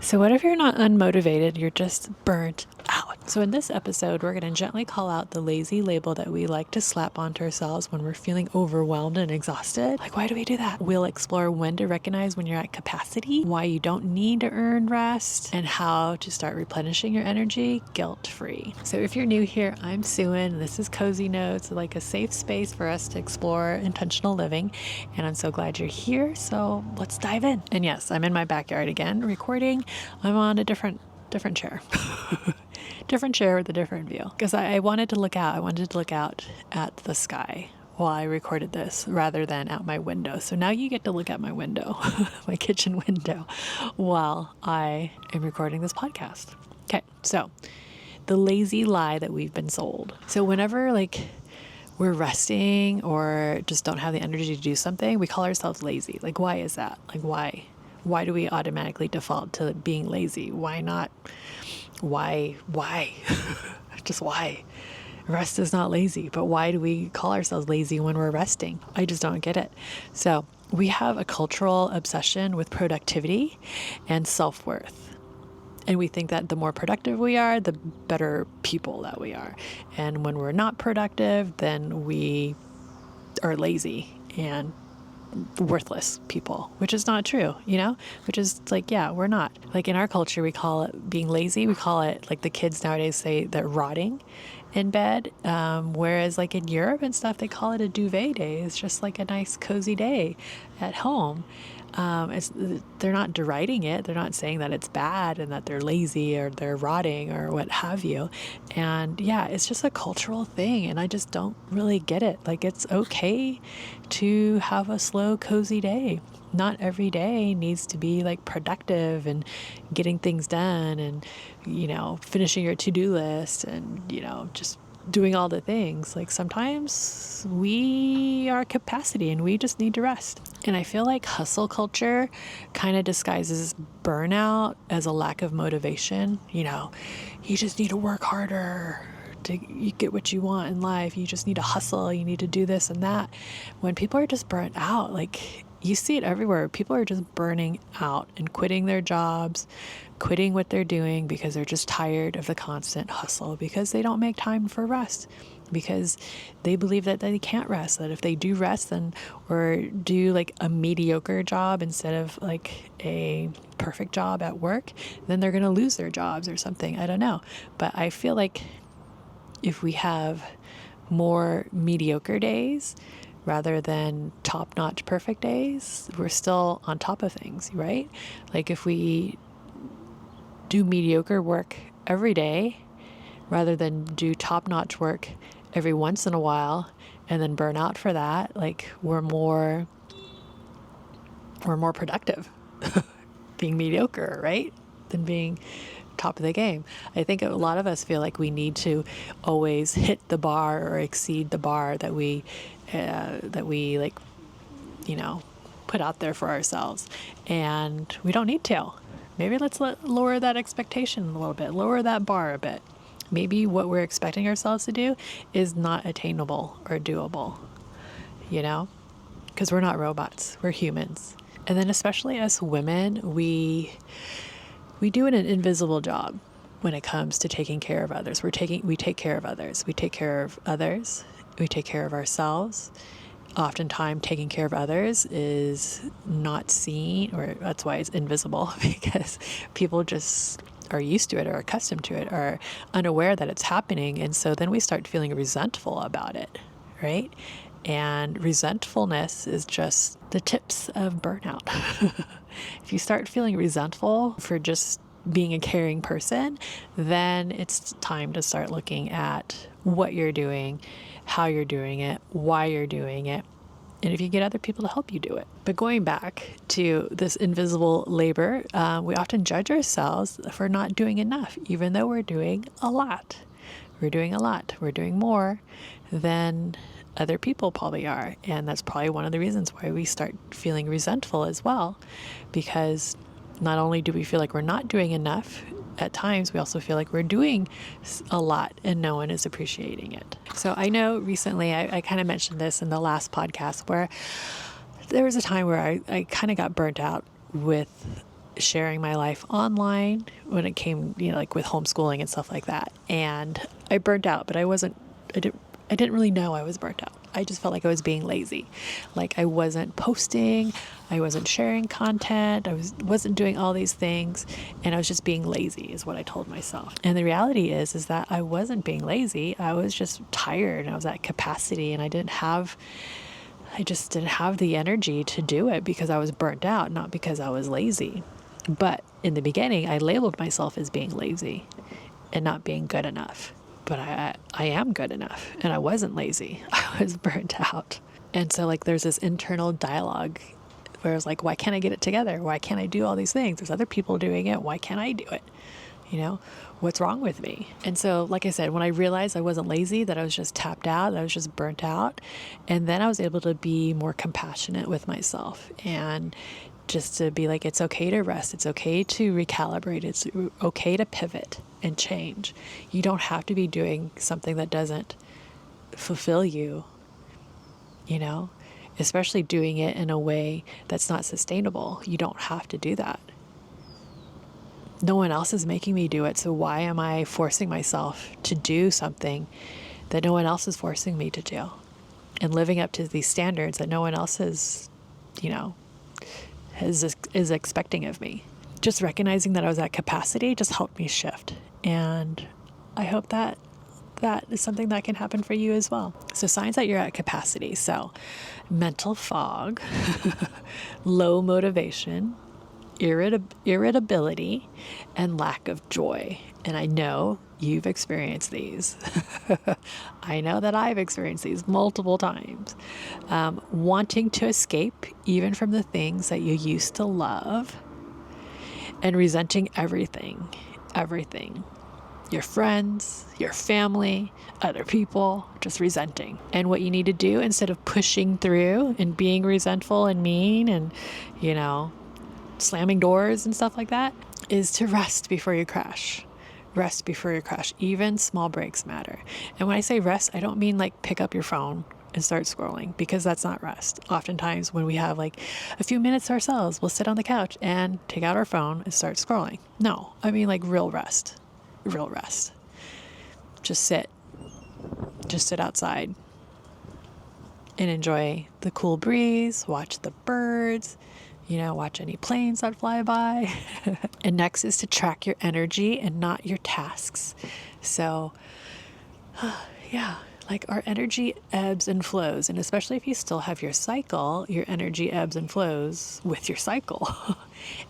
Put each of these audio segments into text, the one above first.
So what if you're not unmotivated, you're just burnt out? So in this episode, we're going to gently call out the lazy label that we like to slap onto ourselves when we're feeling overwhelmed and exhausted. Like, why do we do that? We'll explore when to recognize when you're at capacity, why you don't need to earn rest, and how to start replenishing your energy guilt-free. So if you're new here, I'm Sue, and this is Cozy Notes, like a safe space for us to explore intentional living. And I'm so glad you're here. So let's dive in. And yes, I'm in my backyard again, recording. I'm on a different chair. Different chair with a different view. Because I wanted to look out. I wanted to look out at the sky while I recorded this rather than out my window. So now you get to look at my window, my kitchen window, while I am recording this podcast. Okay, so the lazy lie that we've been sold. So whenever we're resting or just don't have the energy to do something, we call ourselves lazy. Like, why is that? Like, why? Why do we automatically default to being lazy? Why not? Why? Just why? Rest is not lazy, but why do we call ourselves lazy when we're resting? I just don't get it. So we have a cultural obsession with productivity and self-worth. And we think that the more productive we are, the better people that we are. And when we're not productive, then we are lazy and worthless people, which is not true, which is we're not. Like in our culture, we call it being lazy. We call it, like the kids nowadays say, they're rotting in bed. Whereas like in Europe and stuff, they call it a duvet day. It's just like a nice cozy day at home. They're not deriding it. They're not saying that it's bad and that they're lazy or they're rotting or what have you. And yeah, it's just a cultural thing. And I just don't really get it. Like, it's okay to have a slow, cozy day. Not every day needs to be like productive and getting things done and, finishing your to-do list and, just doing all the things. Like, sometimes we are capacity and we just need to rest. And I feel like hustle culture kind of disguises burnout as a lack of motivation. You just need to work harder to get what you want in life. You just need to hustle. You need to do this and that. When people are just burnt out, like, you see it everywhere. People are just burning out and quitting their jobs, quitting what they're doing because they're just tired of the constant hustle, because they don't make time for rest, because they believe that they can't rest, that if they do rest then or do like a mediocre job instead of like a perfect job at work, then they're going to lose their jobs or something. I don't know. But I feel like if we have more mediocre days rather than top-notch perfect days, we're still on top of things, right? Like, if we do mediocre work every day rather than do top-notch work every once in a while and then burn out for that, like, we're more productive being mediocre, right? Than being top of the game. I think a lot of us feel like we need to always hit the bar or exceed the bar that we put out there for ourselves, and we don't need to. Maybe let's lower that expectation a little bit, lower that bar a bit. Maybe what we're expecting ourselves to do is not attainable or doable, because we're not robots, we're humans. And then especially as women, we do an invisible job when it comes to taking care of others. We take care of others. We take care of others. We take care of ourselves. Oftentimes, taking care of others is not seen, or that's why it's invisible, because people just are used to it or accustomed to it or unaware that it's happening. And so then we start feeling resentful about it, right? And resentfulness is just the tips of burnout. If you start feeling resentful for just being a caring person, then it's time to start looking at what you're doing, how you're doing it, why you're doing it, and if you get other people to help you do it. But going back to this invisible labor, we often judge ourselves for not doing enough, even though we're doing a lot. We're doing a lot. We're doing more than other people probably are. And that's probably one of the reasons why we start feeling resentful as well, because not only do we feel like we're not doing enough, at times we also feel like we're doing a lot and no one is appreciating it. So I know recently, I kind of mentioned this in the last podcast, where there was a time where I kind of got burnt out with sharing my life online when it came, like with homeschooling and stuff like that. And I burnt out, but I didn't really know I was burnt out. I just felt like I was being lazy. Like I wasn't posting, I wasn't sharing content, wasn't doing all these things, and I was just being lazy is what I told myself. And the reality is that I wasn't being lazy. I was just tired, and I was at capacity, and I just didn't have the energy to do it because I was burnt out, not because I was lazy. But in the beginning, I labeled myself as being lazy and not being good enough. But I am good enough, and I wasn't lazy. I was burnt out. And so like there's this internal dialogue where it's like, why can't I get it together? Why can't I do all these things? There's other people doing it. Why can't I do it? What's wrong with me? And so, like I said, when I realized I wasn't lazy, that I was just tapped out, that I was just burnt out, and then I was able to be more compassionate with myself and just to be like, it's okay to rest. It's okay to recalibrate. It's okay to pivot and change. You don't have to be doing something that doesn't fulfill you, especially doing it in a way that's not sustainable. You don't have to do that. No one else is making me do it. So why am I forcing myself to do something that no one else is forcing me to do? And living up to these standards that no one else is expecting of me. Just recognizing that I was at capacity just helped me shift. And I hope that is something that can happen for you as well. So signs that you're at capacity. So mental fog, low motivation, irritability, and lack of joy. And I know you've experienced these. I know that I've experienced these multiple times. Wanting to escape even from the things that you used to love, and resenting everything. Your friends, your family, other people, just resenting. And what you need to do instead of pushing through and being resentful and mean and, slamming doors and stuff like that, is to rest before you crash. Rest before you crash. Even small breaks matter. And when I say rest, I don't mean like pick up your phone and start scrolling, because that's not rest. Oftentimes when we have like a few minutes to ourselves, we'll sit on the couch and take out our phone and start scrolling. No, I mean like real rest. Real rest. Just sit outside and enjoy the cool breeze, watch the birds, watch any planes that fly by. And next is to track your energy and not your tasks. So, like our energy ebbs and flows. And especially if you still have your cycle, your energy ebbs and flows with your cycle.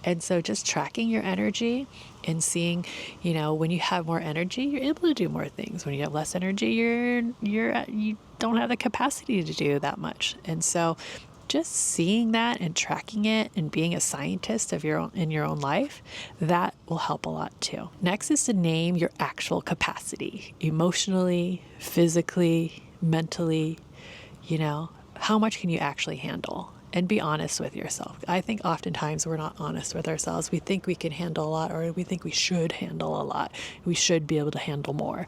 And so just tracking your energy and seeing, when you have more energy, you're able to do more things. When you have less energy, you don't have the capacity to do that much. And so just seeing that and tracking it and being a scientist of in your own life, that will help a lot too. Next is to name your actual capacity, emotionally, physically, mentally. How much can you actually handle? And be honest with yourself. I think oftentimes we're not honest with ourselves. We think we can handle a lot, or we think we should handle a lot. We should be able to handle more.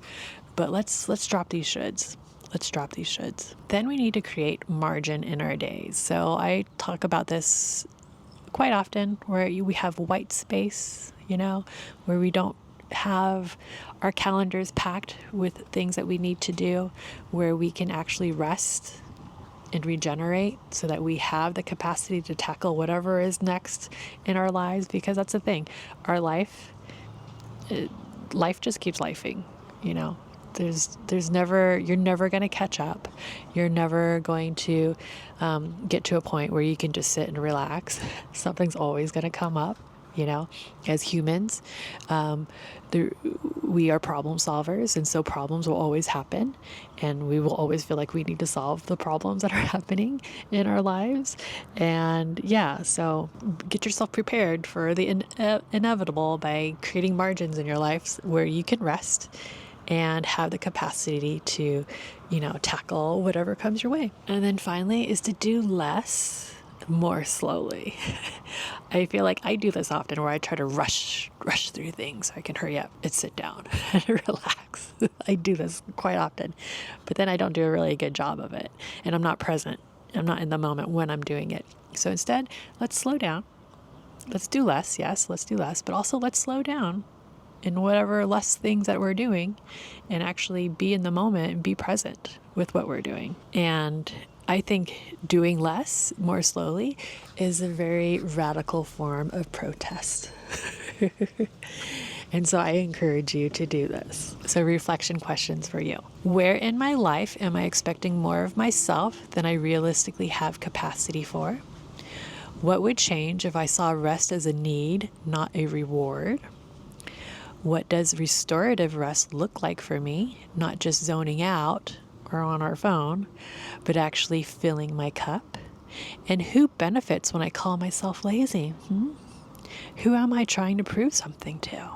But let's drop these shoulds. Let's drop these shoulds. Then we need to create margin in our days. So I talk about this quite often, where we have white space, where we don't have our calendars packed with things that we need to do, where we can actually rest and regenerate so that we have the capacity to tackle whatever is next in our lives. Because that's the thing, our life just keeps lifing. There's never, you're never going to catch up. You're never going to get to a point where you can just sit and relax. Something's always going to come up. As humans, we are problem solvers, and so problems will always happen, and we will always feel like we need to solve the problems that are happening in our lives. And so get yourself prepared for the inevitable by creating margins in your life where you can rest and have the capacity to, tackle whatever comes your way. And then finally is to do less more slowly. I feel like I do this often, where I try to rush through things so I can hurry up and sit down and relax. I do this quite often, but then I don't do a really good job of it, and I'm not present. I'm not in the moment when I'm doing it. So instead, let's slow down let's do less. Yes, let's do less, but also let's slow down in whatever less things that we're doing and actually be in the moment and be present with what we're doing. And I think doing less more slowly is a very radical form of protest. And so I encourage you to do this. So reflection questions for you. Where in my life am I expecting more of myself than I realistically have capacity for? What would change if I saw rest as a need, not a reward? What does restorative rest look like for me? Not just zoning out or on our phone, but actually filling my cup? And who benefits when I call myself lazy? Who am I trying to prove something to?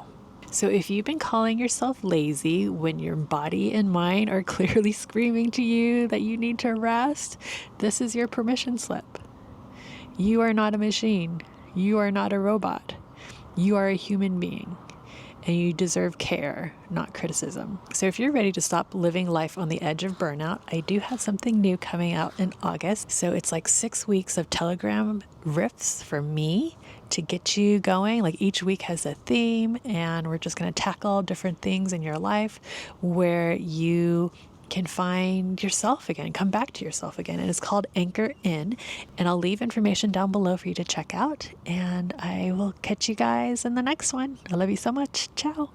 So if you've been calling yourself lazy when your body and mind are clearly screaming to you that you need to rest, this is your permission slip. You are not a machine. You are not a robot. You are a human being. And you deserve care, not criticism. So if you're ready to stop living life on the edge of burnout, I do have something new coming out in August. So it's like 6 weeks of Telegram riffs for me to get you going. Like each week has a theme, and we're just going to tackle different things in your life where you can find yourself again, come back to yourself again. And it's called Anchor In. And I'll leave information down below for you to check out. And I will catch you guys in the next one. I love you so much. Ciao.